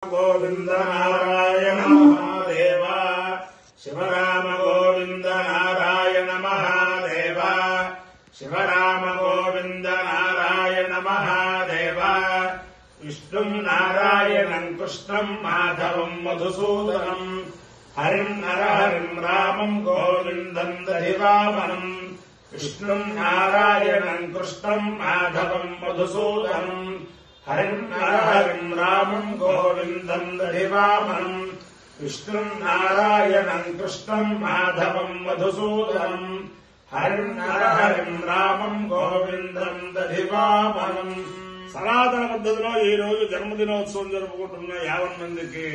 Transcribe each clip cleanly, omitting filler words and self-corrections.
गोविंद नारायण महादेव शिवराम गोविंद नारायण महादेव शिवराम गोविंद नारायण महादेव विष्णुं नारायणं कृष्णं माधवं मधुसूदनं हरिं नरहरिं रामं गोविन्दं दधिवामनं विष्णुं नारायणं कृष्णं माधवं मधुसूदनं हरिं नरहरिं रामं गोविन्दं दधिवामनं विष्णुं नारायणं कृष्णं माधवं मधुसूदनं हरिं नरहरिं रामं गोविन्दं दधिवामनं సనాతన పద్ధతిలో ఈ రోజు జన్మదినోత్సవం జరుపుకుంటున్న 50 మందికి,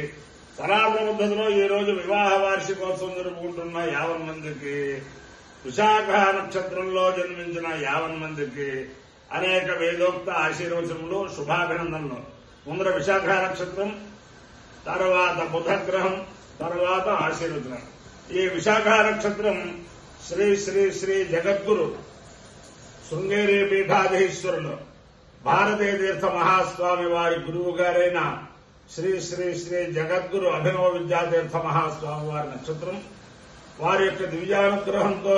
సనాతన పద్ధతిలో ఈ రోజు వివాహ వార్షికోత్సవం జరుపుకుంటున్న 50 మందికి, విశాఖ నక్షత్రంలో జన్మించిన 50 మందికి అనేక వేదోక్త ఆశీర్వచనములు, శుభాభినందనలు. ముందర విశాఖ నక్షత్రం, తర్వాత బుధగ్రహం, తర్వాత ఆశీర్వచనం. ఈ విశాఖ నక్షత్రం శ్రీ శ్రీ శ్రీ జగద్గురు శృంగేరి పీఠాధీశ్వరులు భారతీయ తీర్థ మహాస్వామి వారి గురువు గారైన శ్రీ శ్రీ శ్రీ జగద్గురు అభినవ విద్యాతీర్థ మహాస్వామి వారి నక్షత్రం. వారి యొక్క దివ్యానుగ్రహంతో,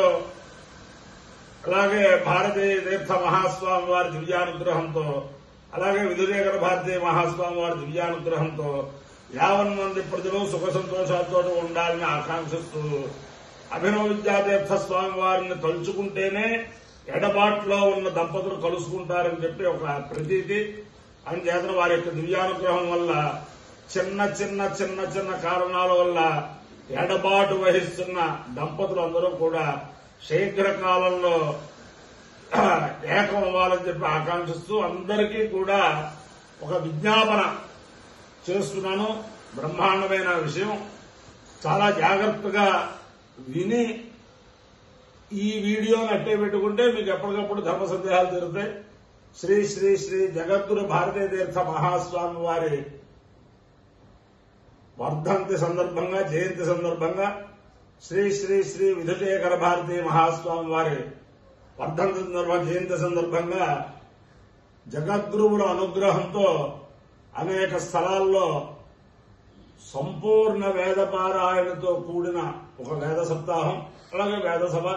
అలాగే భారతీయ తీర్థ మహాస్వామి వారి దివ్యానుగ్రహంతో, అలాగే విధులేఖర భారతీయ మహాస్వామి వారి దివ్యానుగ్రహంతో 50 మంది ప్రజలు సుఖ సంతోషాలతో ఉండాలని ఆకాంక్షిస్తూ అభినవ విద్యాతీర్థ స్వామి వారిని తలుచుకుంటేనే ఎడబాట్లో ఉన్న దంపతులు కలుసుకుంటారని చెప్పి ఒక ప్రతీతి. అందుచేత వారి యొక్క దివ్యానుగ్రహం వల్ల చిన్న చిన్న చిన్న చిన్న కారణాల వల్ల ఎడబాటు వహిస్తున్న దంపతులు అందరూ కూడా శీఘ్రకాలంలో ఏకం అవ్వాలని చెప్పి ఆకాంక్షిస్తూ అందరికీ కూడా ఒక విజ్ఞాపన చేస్తున్నాను. బ్రహ్మాండమైన విషయం, చాలా జాగ్రత్తగా విని ఈ వీడియోని అట్టే పెట్టుకుంటే మీకు ఎప్పటికప్పుడు ధర్మ సందేహాలు జరుగుతాయి. శ్రీ శ్రీ శ్రీ జగద్గురు భారతీయ తీర్థ మహాస్వామి వారి వర్ధంతి సందర్భంగా, జయంతి సందర్భంగా, శ్రీ శ్రీ శ్రీ విధులేఖర భారతీయ మహాస్వామి వారి వర్ధంతి సందర్భంగా, జయంతి సందర్భంగా జగద్గురువుల అనుగ్రహంతో అనేక స్థలాల్లో సంపూర్ణ వేద పారాయణతో కూడిన ఒక వేద సప్తాహం, అలాగే వేద సభ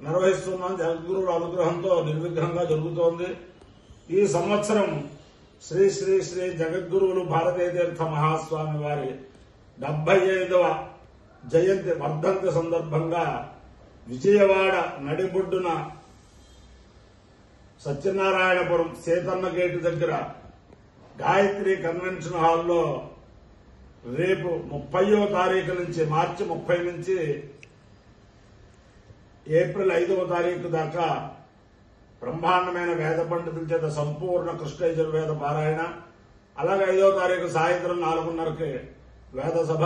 నిర్వహిస్తున్నాం. జగద్గురువుల అనుగ్రహంతో నిర్విఘ్నంగా జరుగుతోంది. ఈ సంవత్సరం శ్రీ శ్రీ శ్రీ జగద్గురువులు భారతీయ తీర్థ మహాస్వామి వారి 75వ జయంతి వర్ధంతి సందర్భంగా విజయవాడ నడిబొడ్డున సత్యనారాయణపురం సేతన్న గేటు దగ్గర గాయత్రి కన్వెన్షన్ హాల్లో రేపు 30వ తారీఖు నుంచి, మార్చి 30 నుంచి ఏప్రిల్ 5వ తారీఖు దాకా బ్రహ్మాండమైన వేద పండితుల చేత సంపూర్ణ కృష్ణ యజుర్వేద పారాయణ, అలాగే 5వ తారీఖు సాయంత్రం 4:30కి వేద సభ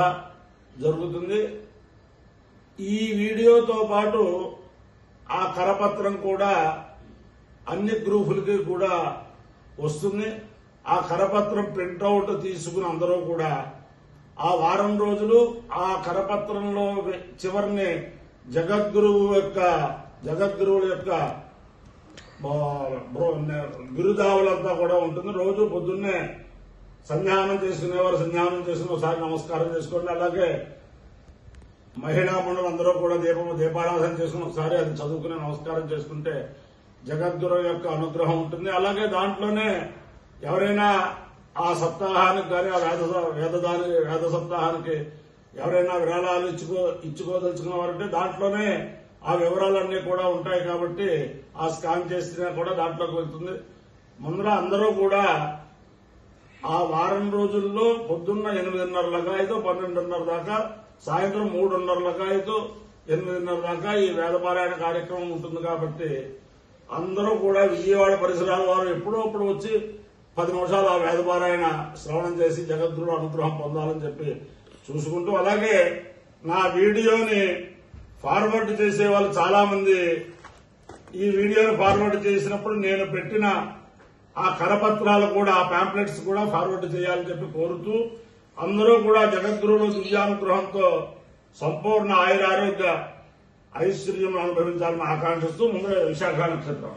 జరుగుతుంది. ఈ వీడియోతో పాటు ఆ కరపత్రం కూడా అన్ని గ్రూపులకి కూడా వస్తుంది. ఆ కరపత్రం ప్రింటౌట్ తీసుకుని అందరూ కూడా ఆ వారం రోజులు ఆ కరపత్రంలో చివరిని జగద్గురువుల యొక్క బిరుదావులంతా కూడా ఉంటుంది. రోజు పొద్దున్నే సంధ్యానం చేసుకునేవారు సంధ్యానం చేసుకుని ఒకసారి నమస్కారం చేసుకోండి. అలాగే మహిళా మండలం అందరూ కూడా దీపారాధన చేసుకుని ఒకసారి అది చదువుకుని నమస్కారం చేసుకుంటే జగద్గురు యొక్క అనుగ్రహం ఉంటుంది. అలాగే దాంట్లోనే ఎవరైనా ఆ సప్తాహానికి కానీ, ఆ వేద సప్తాహానికి ఎవరైనా విరాళాలు ఇచ్చుకోదలుచుకున్నవారంటే దాంట్లోనే ఆ వివరాలన్నీ కూడా ఉంటాయి. కాబట్టి ఆ స్కాన్ చేసినా కూడా దాంట్లోకి వెళ్తుంది. ముందర అందరూ కూడా ఆ వారం రోజుల్లో పొద్దున్న 8:30 12:30 దాకా, సాయంత్రం 3:30 8:30 దాకా ఈ వేదపారాయణ కార్యక్రమం ఉంటుంది. కాబట్టి అందరూ కూడా విజయవాడ పరిసరాల వారు ఎప్పుడప్పుడు వచ్చి 10 నిమిషాలు ఆ వేదపారాయణ శ్రవణం చేసి జగద్గురు అనుగ్రహం పొందాలని చెప్పి చూసుకుంటూ, అలాగే నా వీడియోని ఫార్వర్డ్ చేసే వాళ్ళు చాలా మంది ఈ వీడియోని ఫార్వర్డ్ చేసినప్పుడు నేను పెట్టిన ఆ కరపత్రాలు కూడా, ఆ పాంప్లెట్స్ కూడా ఫార్వర్డ్ చేయాలని చెప్పి కోరుతూ, అందరూ కూడా జగద్గురువుల దివ్యానుగ్రహంతో సంపూర్ణ ఆయురారోగ్య ఐశ్వర్యం అనుభవించాలని ఆకాంక్షిస్తూ ముందు విశాఖ నక్షత్రం.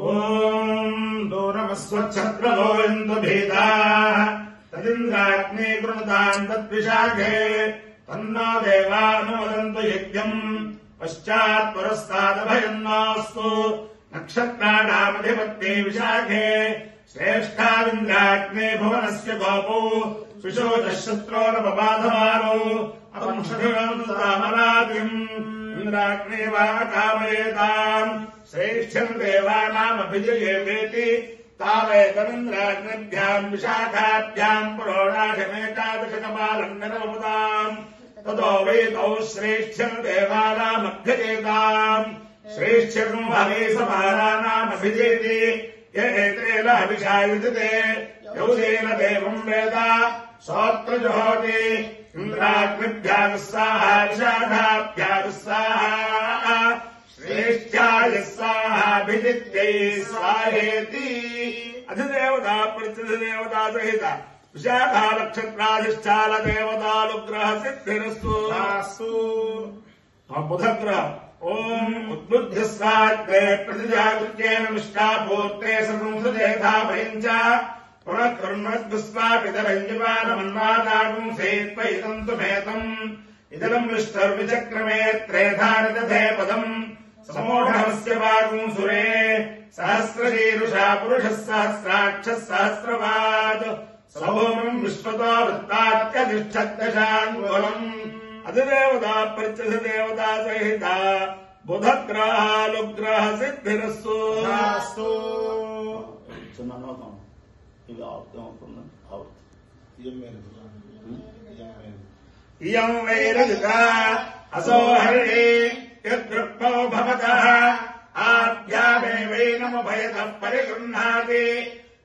ఓం దూరమస్వచ్ఛత్ర గోవింద భేదా तदिन्द्राग्ने कृणुताम् तद्विशाखे तन्नो देवानुमदन्तु यज्ञम् पश्चात् पुरस्तादभयन्नास्तु नक्षत्राणामधिपत्ये विशाखे श्रेष्ठाविन्द्राग्ने भुवनस्य गोपौ सुशोचः शत्रोरपबाधमानौ अपंशधिमरादिम् इन्द्राग्ने वा कामयेताम् श्रेष्ठम् देवानामभिजयेति तावेतमिन्द्राग्निभ्याम् विशाखाभ्याम् पुरोडाशमेकादशकपालम् निरवमुदाम् ततो वैतौ श्रेष्ठम् देवानामभ्यजेताम् श्रेष्ठम् हवे समानानामभिजेति य एतेन अभिषायुजते यौजेन देवम् वेद सोऽत्र जुहोति इन्द्राग्निभ्याः स्वाहा विशाखाभ्याः स्वाहा श्रेष्ठाय स्वाहाभिजित्यै स्वाहेति अधिदेवता प्रत्यधिदेवता सहित विशाखा नक्षत्राधिष्ठान देवतानुग्रह सिद्धिरस्तु बुधग्रह ओम उद्बुद्ध्य स्वाग्रे प्रतिजागृत्येन मिष्टापूर्ते संसदेथा भयञ्च पुनः कर्मद्विस्वापितरञ्जपानमन्वादागुं सेत्पैतम् तु मेतम् इदम् विष्टर्विचक्रमे त्रेधानि दधे पदम् समोढमस्य वागुं सुरे सहस्रशीरुषा पुरुषः सहस्राक्षः सहस्रपात् सभूमिम् विश्वतो वृत्तात्यतिष्ठद्दशाङ्गुलम् अधिदेवता प्रत्यधिदेवता सहित बुधग्रहानुग्रह सिद्धिरस्तु इयम् वैरजिता असो हरिणे यद्रुक्मो भवतः आभ्यामेवैनमुभयतः परिगृह्णाति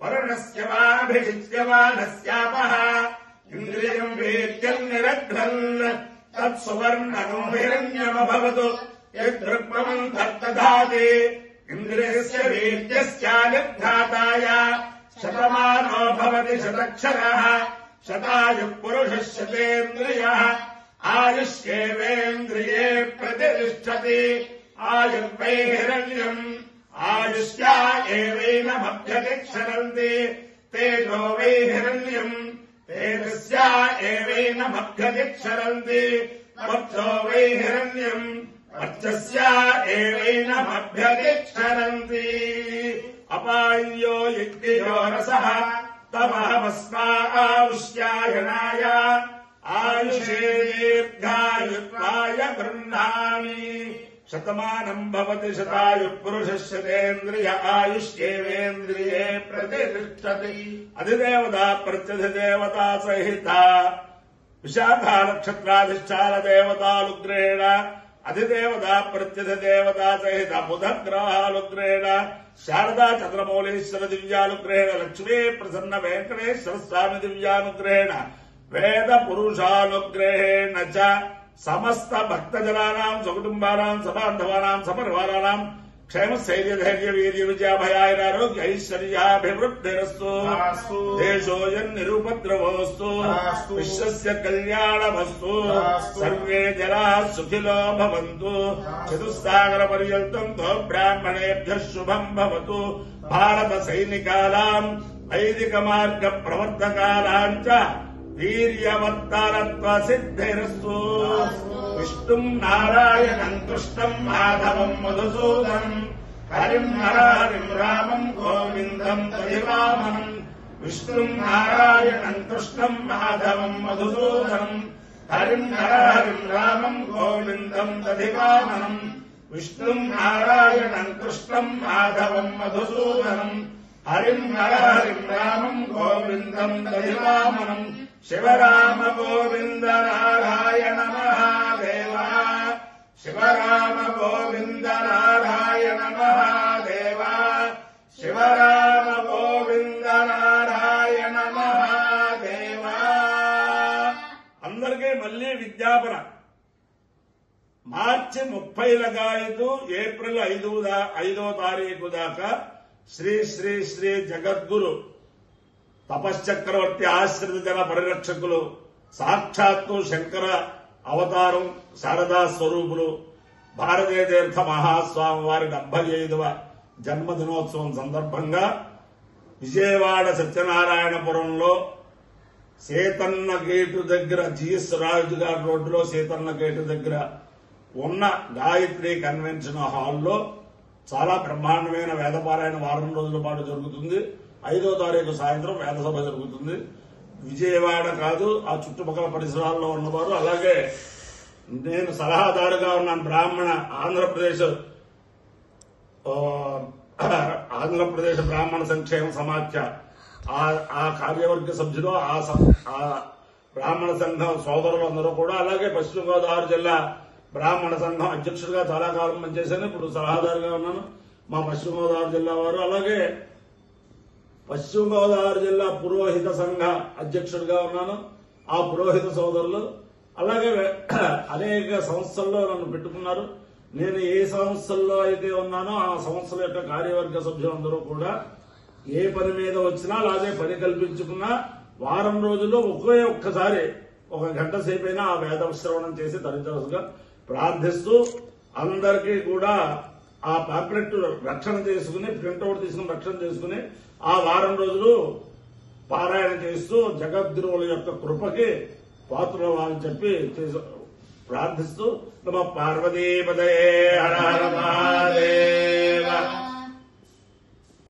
वरुणस्य वाभिषिच्य वा नस्यापः इन्द्रियम् वेद्यम् निरघ्रन् तत्सुवर्णनो हिरण्यमभवतु यद्रुक्मम् तद्दधाति इन्द्रियस्य वेद्यस्यानिर्घाताय शतमानो भवति शतक्षरः शतायुः पुरुषः शतेन्द्रियः आयुष्येवेन्द्रिये प्रतिष्ठति आयुर्वै हिरण्यम् आयुष्या एवैनमभ्यतिक्षरन्ति तेजो वै हिरण्यम् तेजस्या एवैनमभ्यतिक्षरन्ति वक्षो वै हिरण्यम् वर्चस्या एवैनमभ्यतिक्षरन्ति अपाय्यो यज्ञयो रसः तमहमस्मा आयुष्यायनाय आयुषे दीर्घायुत्वाय गृह्णामि शतमानम् भवति शतायुः पुरुषः शतेन्द्रिय आयुष्येवेन्द्रिये प्रतिष्ठति अधिदेवता प्रत्यधिदेवता सहिता विशाखा नक्षत्राधिष्ठान देवतानुग्रहेण अधिदेवता प्रत्यधिदेवता सहित बुधग्रहानुग्रहेण शारदा चन्द्रमौलीश्वर दिव्यानुग्रहेण लक्ष्मी प्रसन्न वेङ्कटेश्वर स्वामी दिव्यानुग्रहेण वेद पुरुषानुग्रहेण च समस्त भक्तजनानाम् स्वकुटुम्बानाम् सबान्धवानाम् सपरिवाराणाम् क्षेम स्थैर्य धैर्य वीर्य विजयाभयारोग्य ऐश्वर्याभिवृद्धिरस्तु देशोऽयन्निरुपद्रवोऽस्तु विश्वस्य कल्याणमस्तु सर्वे जनाः सुखिनो भवन्तु चतुस्सागरपर्यन्तम् तो ब्राह्मणेभ्यः शुभम् भवतु भारत सैनिकानाम् वैदिकमार्ग प्रवर्तकानाम् च वीर्यवत्तरत्व सिद्धिरस्तु विष्णुम् नारायणम् कृष्णम् माधवम् मधुसूदनम् हरिम् हरिम् रामम् गोविन्दम् तदिवामनम् विष्णुम् नारायणम् कृष्णम् माधवम् मधुसूदनम् हरिम् हरिम् रामम् गोविन्दम् तदिवामनम् विष्णुम् नारायणम् कृष्णम् माधवम् मधुसूदनम् हरिम् हरिम् रामम् गोविन्दम् तदिवामनम् शिवराम गोविन्द नारायण महादेव शिवराम गोविन्द नारायण महादेव शिवराम गोविन्द नारायण महादेव అందరికీ మళ్ళీ విజ్ఞాపన మార్చి 30 లగాయతు ఏప్రిల్ 5వ తారీఖు దాకా శ్రీ శ్రీ శ్రీ జగద్గురు తపశ్చక్రవర్తి ఆశ్రిత జన పరిరక్షకులు సాక్షాత్తు శంకర అవతారం శారదా స్వరూపులు భారతీయ తీర్థ మహాస్వామి వారి 75వ జన్మదినోత్సవం సందర్భంగా విజయవాడ సత్యనారాయణపురంలో సీతన్న గేటు దగ్గర జిఎస్ రాజు గారి రోడ్డులో సీతన్న గేటు దగ్గర ఉన్న గాయత్రి కన్వెన్షన్ హాల్లో చాలా బ్రహ్మాండమైన వేదపారాయణ వారం రోజుల పాటు జరుగుతుంది. 5వ తారీఖు సాయంత్రం వేదసభ జరుగుతుంది. విజయవాడ కాదు, ఆ చుట్టుపక్కల పరిసరాల్లో ఉన్నవారు, అలాగే నేను సలహాదారుగా ఉన్నాను బ్రాహ్మణ ఆంధ్రప్రదేశ్ బ్రాహ్మణ సంక్షేమ సమాఖ్య ఆ కార్యవర్గ సభ్యులు, ఆ బ్రాహ్మణ సంఘం సోదరులు అందరూ కూడా, అలాగే పశ్చిమ గోదావరి జిల్లా బ్రాహ్మణ సంఘం అధ్యక్షుడిగా చాలా కాలం పనిచేశాను. ఇప్పుడు సలహాదారుగా ఉన్నాను మా పశ్చిమ గోదావరి జిల్లా వారు, అలాగే పశ్చిమ గోదావరి జిల్లా పురోహిత సంఘ అధ్యక్షుడిగా ఉన్నాను ఆ పురోహిత సోదరులు, అలాగే అనేక సంస్థల్లో నన్ను పెట్టుకున్నారు. నేను ఏ సంస్థల్లో అయితే ఉన్నానో ఆ సంస్థల యొక్క కార్యవర్గ సభ్యులందరూ కూడా ఏ పని మీద వచ్చినా అలాగే పని కల్పించుకున్నా వారం రోజుల్లో ఒక్కసారి 1 గంట సేపైనా ఆ వేద శ్రవణం చేసి తరచుగా ప్రార్థిస్తూ అందరికీ కూడా ఆ పాంప్లెట్ రక్షణ చేసుకుని, ప్రింట్అవుట్ తీసుకుని రక్షణ చేసుకుని ఆ వారం రోజులు పారాయణ చేస్తూ జగద్గురువుల యొక్క కృపకి పాత్రలు వాళ్ళని చెప్పి ప్రార్థిస్తూ నమ పార్వతీపదయే హర హర మహాదేవ.